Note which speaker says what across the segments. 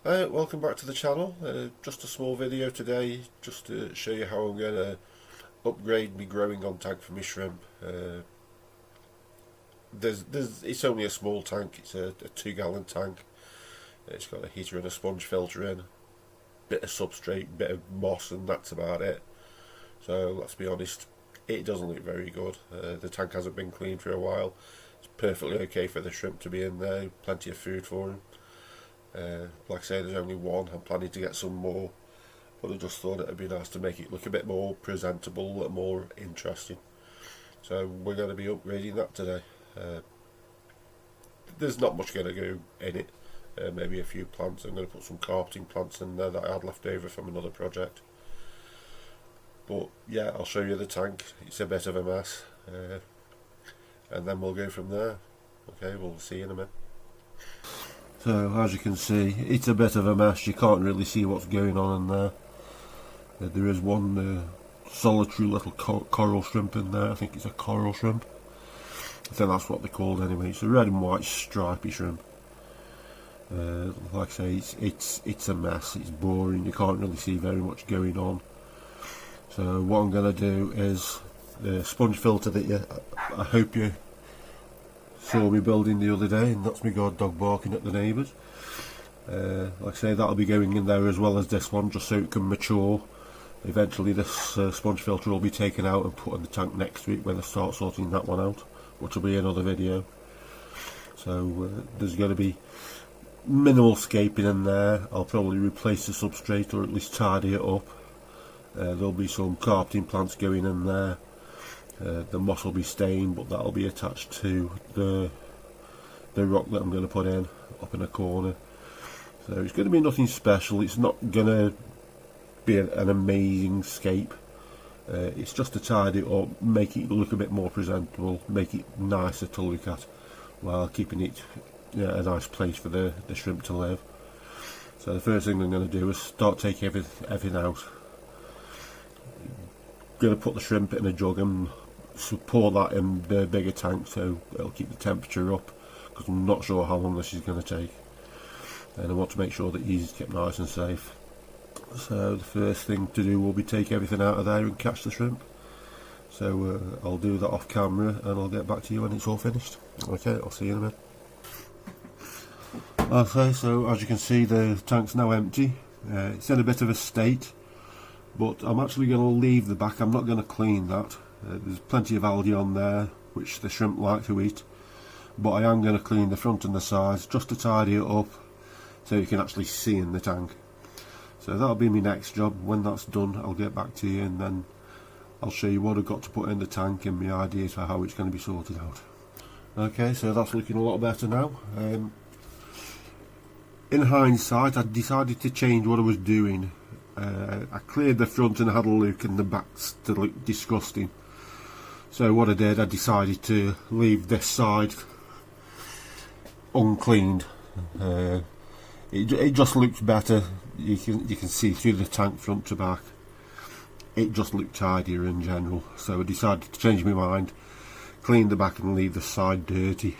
Speaker 1: Welcome back to the channel. Just a small video today, just to show you how I'm going to upgrade my growing on tank for my shrimp. It's only a small tank. It's a 2-gallon tank. It's got a heater and a sponge filter in, bit of substrate, bit of moss, and that's about it. So let's be honest, it doesn't look very good. The tank hasn't been cleaned for a while. It's perfectly okay for the shrimp to be in there. Plenty of food for them. Like I say, there's only one. I'm planning to get some more, but I just thought it'd be nice to make it look a bit more presentable, a little more interesting. So we're going to be upgrading that today. There's not much going to go in it. Maybe a few plants. I'm going to put some carpeting plants in there that I had left over from another project. But yeah, I'll show you the tank. It's a bit of a mess, and then we'll go from there. Okay, we'll see you in a minute. So as you can see, it's a bit of a mess. You can't really see what's going on in there. There is one solitary little coral shrimp in there. I think it's a coral shrimp. I think that's what they're called anyway. It's a red and white stripy shrimp. Like I say, it's a mess. It's boring. You can't really see very much going on. So what I'm going to do is the sponge filter that I hope you saw me building the other day, and that's my guard dog barking at the neighbours. Like I say, that'll be going in there as well as this one, just so it can mature. Eventually this sponge filter will be taken out and put in the tank next week when I start sorting that one out, which will be another video. So there's going to be minimal scaping in there. I'll probably replace the substrate or at least tidy it up. There'll be some carpeting plants going in there. The moss will be staying, but that'll be attached to the rock that I'm going to put in up in a corner. So it's going to be nothing special. It's not going to be an amazing scape. It's just to tidy it up, make it look a bit more presentable, make it nicer to look at, while keeping it a nice place for the shrimp to live. So the first thing I'm going to do is start taking everything out. Going to put the shrimp in a jug and pour that in the bigger tank so it'll keep the temperature up, because I'm not sure how long this is going to take, and I want to make sure that he's kept nice and safe. So the first thing to do will be take everything out of there and catch the shrimp. So I'll do that off camera and I'll get back to you when it's all finished. Okay, I'll see you in a minute. Okay, so as you can see, the tank's now empty. It's in a bit of a state, but I'm actually going to leave the back. I'm not going to clean that. There's plenty of algae on there which the shrimp like to eat, but I am going to clean the front and the sides just to tidy it up so you can actually see in the tank. So that'll be my next job. When that's done, I'll get back to you and then I'll show you what I've got to put in the tank and my ideas for how it's going to be sorted out. Okay, so that's looking a lot better now. In hindsight, I decided to change what I was doing. I cleared the front and had a look, and the back still looked disgusting. So what I did, I decided to leave this side uncleaned. It just looks better. You can see through the tank front to back. It just looked tidier in general. So I decided to change my mind, clean the back and leave the side dirty.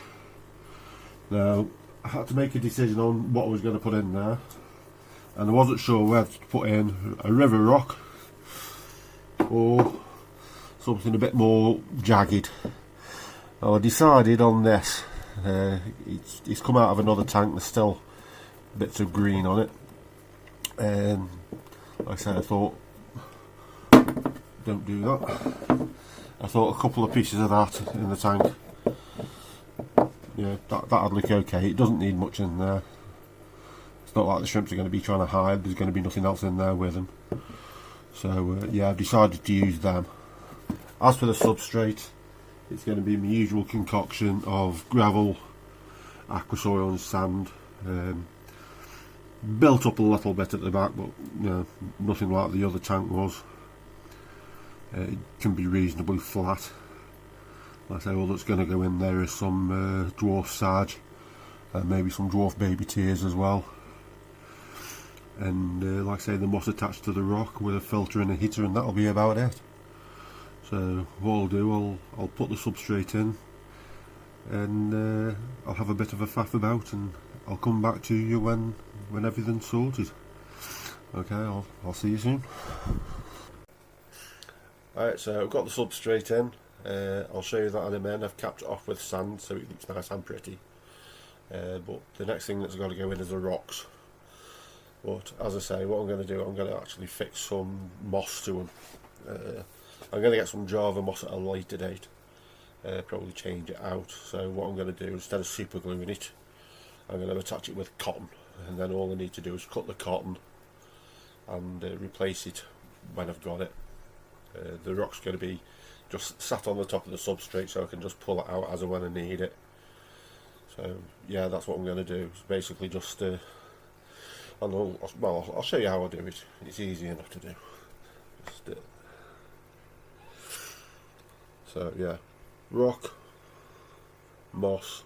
Speaker 1: Now I had to make a decision on what I was going to put in there, and I wasn't sure whether to put in a river rock or something a bit more jagged. Well, I decided on this. It's come out of another tank. There's still bits of green on it, and like I said, I thought, don't do that. I thought a couple of pieces of that in the tank, yeah, that'd look okay. It doesn't need much in there. It's not like the shrimps are going to be trying to hide. There's going to be nothing else in there with them. So yeah, I've decided to use them. As for the substrate, it's going to be my usual concoction of gravel, aqua soil and sand. Built up a little bit at the back, but you know, nothing like the other tank was. It can be reasonably flat. Like I say, all that's going to go in there is some dwarf sage, and maybe some dwarf baby tears as well. And like I say, the moss attached to the rock with a filter and a heater, and that'll be about it. So what I'll do, I'll put the substrate in, and I'll have a bit of a faff about, and I'll come back to you when when everything's sorted. Okay, I'll see you soon. Alright, so I've got the substrate in. I'll show you that in a minute. I've capped it off with sand so it looks nice and pretty. But the next thing that's got to go in is the rocks. But as I say, what I'm going to do, I'm going to actually fix some moss to them. I'm going to get some Java moss at a later date. Probably change it out. So what I'm going to do, instead of super gluing it, I'm going to attach it with cotton, and then all I need to do is cut the cotton and replace it when I've got it. The rock's going to be just sat on the top of the substrate, so I can just pull it out as and when I need it. So yeah, that's what I'm going to do. It's basically just I'll show you how I do it. It's easy enough to do. So yeah, rock, moss.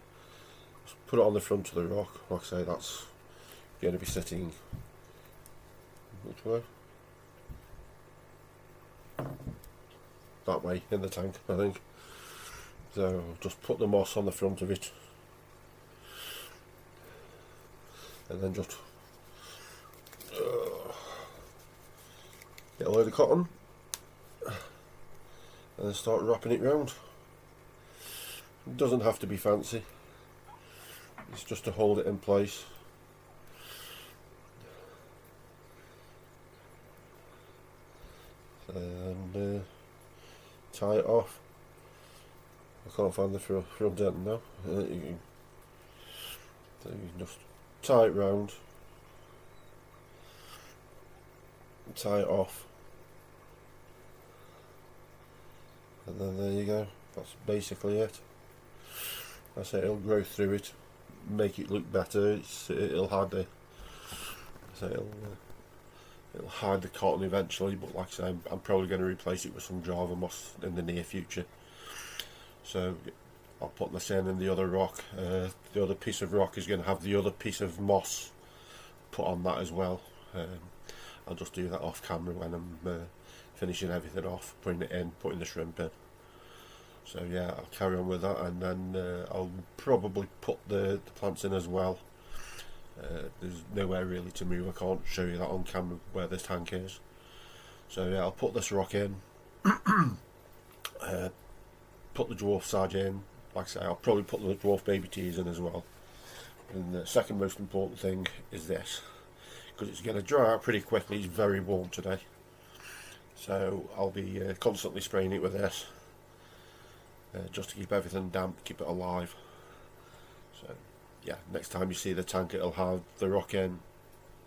Speaker 1: Just put it on the front of the rock. Like I say, that's going to be sitting which way? That way in the tank, I think. So just put the moss on the front of it, and then just get a load of cotton and then start wrapping it round. It doesn't have to be fancy, it's just to hold it in place. And tie it off. I can't find the front end now. So you can just tie it round, tie it off, and then there you go. That's basically it. I say it'll grow through it, make it look better. It'll hide the it'll hide the cotton eventually, but like I say, I'm probably going to replace it with some Java moss in the near future. So I'll put this in, and the other rock, the other piece of rock is going to have the other piece of moss put on that as well. I'll just do that off camera when I'm finishing everything off, putting it in, putting the shrimp in. So yeah, I'll carry on with that, and then I'll probably put the plants in as well. There's nowhere really to move. I can't show you that on camera where this tank is. So yeah, I'll put this rock in, put the dwarf sage in. Like I say, I'll probably put the dwarf baby teas in as well. And the second most important thing is this, because it's going to dry out pretty quickly. It's very warm today, so I'll be constantly spraying it with this, just to keep everything damp, keep it alive. So yeah, next time you see the tank, it'll have the rock in,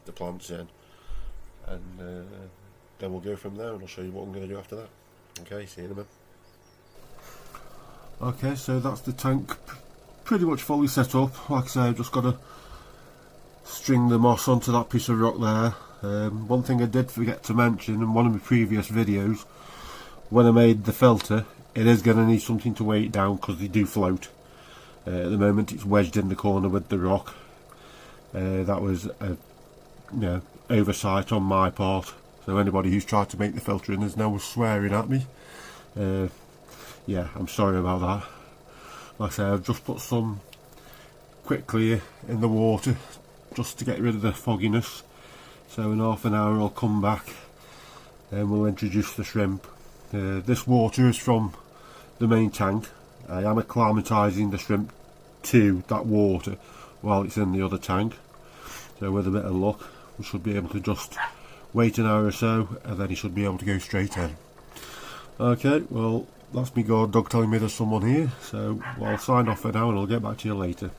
Speaker 1: the plants in, and then we'll go from there, and I'll show you what I'm going to do after that. Okay, see you in a minute. Okay, so that's the tank pretty much fully set up. Like I say, I've just got to string the moss onto that piece of rock there. One thing I did forget to mention in one of my previous videos, when I made the filter, it is going to need something to weigh it down because they do float. At the moment it's wedged in the corner with the rock. That was a oversight on my part, so anybody who's tried to make the filter in is now swearing at me. Yeah, I'm sorry about that. Like I say, I've just put some quick clear in the water just to get rid of the fogginess. So in half an hour I'll come back and we'll introduce the shrimp. This water is from the main tank. I am acclimatising the shrimp to that water while it's in the other tank. So with a bit of luck we should be able to just wait an hour or so, and then he should be able to go straight in. Okay, well that's me guard dog telling me there's someone here, so I'll sign off for now and I'll get back to you later.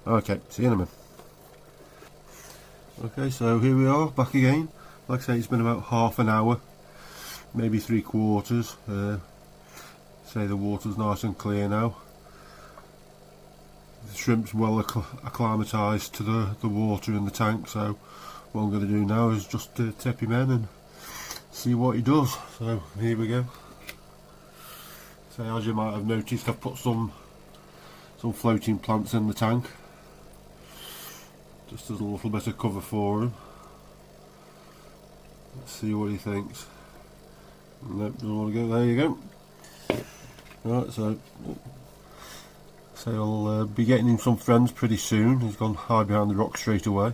Speaker 1: Okay, see you in a minute. Okay, so here we are, back again. Like I say, it's been about half an hour, maybe 3/4. Say the water's nice and clear now. The shrimp's well acclimatised to the water in the tank, so what I'm going to do now is just tip him in and see what he does. So here we go. So as you might have noticed, I've put some floating plants in the tank, just as a little bit of cover for him. Let's see what he thinks. Nope, doesn't want to go. There you go. Right, so I'll be getting him some friends pretty soon. He's gone hide behind the rock straight away.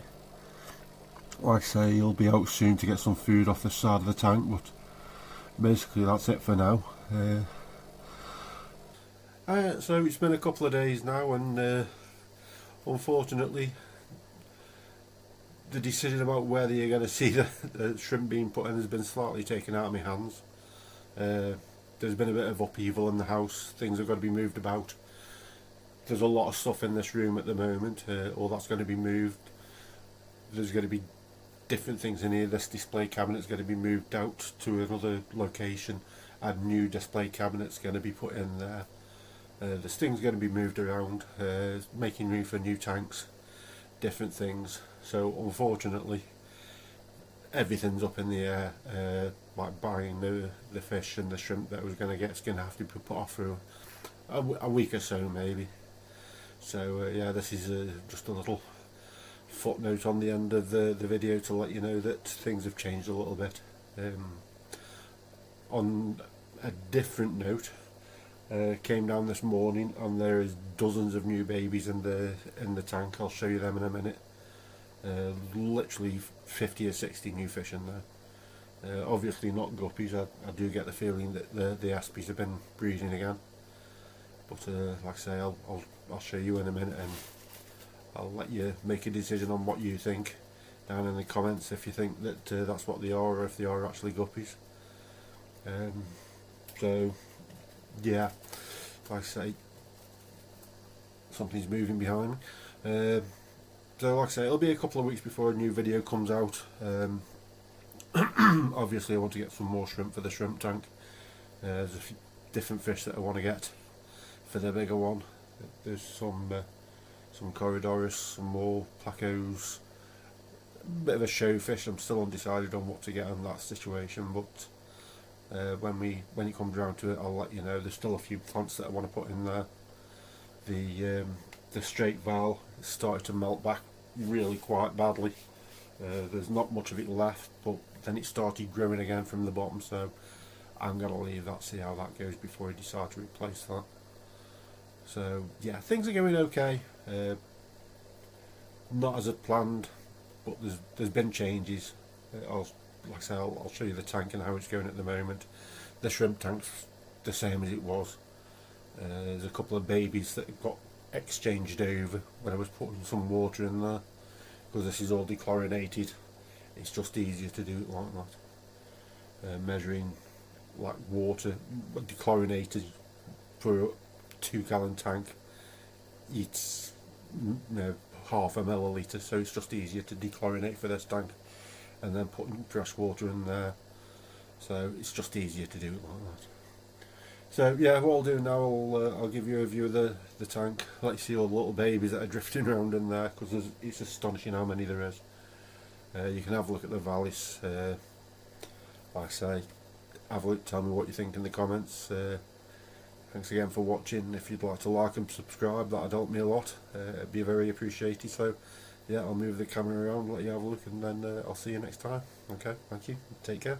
Speaker 1: like I say, he'll be out soon to get some food off the side of the tank, but basically that's it for now. So it's been a couple of days now, and unfortunately the decision about whether you're going to see the shrimp being put in has been slightly taken out of my hands. There's been a bit of upheaval in the house, things have got to be moved about. There's a lot of stuff in this room at the moment, all that's going to be moved. There's going to be different things in here. This display cabinet's going to be moved out to another location, and new display cabinets going to be put in there. This thing's going to be moved around, making room for new tanks, different things. So unfortunately everything's up in the air. Like buying the fish and the shrimp that I was going to get is going to have to be put off for a week or so maybe. So yeah, this is just a little footnote on the end of the video to let you know that things have changed a little bit. On a different note, came down this morning and there is dozens of new babies in the tank. I'll show you them in a minute. Literally 50 or 60 new fish in there. Obviously not guppies. I do get the feeling that the Aspies have been breeding again, but like I say, I'll show you in a minute, and I'll let you make a decision on what you think down in the comments, if you think that that's what they are, or if they are actually guppies. So yeah, like I say, something's moving behind me. So like I say, it'll be a couple of weeks before a new video comes out. Obviously I want to get some more shrimp for the shrimp tank. There's a few different fish that I want to get for the bigger one. There's some Corydoras, some more Placos, a bit of a show fish. I'm still undecided on what to get in that situation, but when it comes around to it, I'll let you know. There's still a few plants that I want to put in there. The straight val started to melt back really quite badly. There's not much of it left, but then it started growing again from the bottom, so I'm going to leave that, see how that goes before I decide to replace that. So yeah, things are going okay. Not as I planned, but there's been changes. Like I say, I'll show you the tank and how it's going at the moment. The shrimp tank's the same as it was. There's a couple of babies that got exchanged over when I was putting some water in there, because this is all dechlorinated. It's just easier to do it like that. Measuring like water dechlorinated for a 2-gallon tank, it's half a milliliter, so it's just easier to dechlorinate for this tank, and then putting fresh water in there, so it's just easier to do it like that. So yeah, what I'll do now, I'll give you a view of the tank, let you see all the little babies that are drifting around in there, because it's astonishing how many there is. You can have a look at the valleys. Like I say, have a look, tell me what you think in the comments. Thanks again for watching. If you'd like to like and subscribe, that'd help me a lot. It'd be very appreciated. So yeah, I'll move the camera around, let you have a look, and then I'll see you next time. Okay, thank you, take care.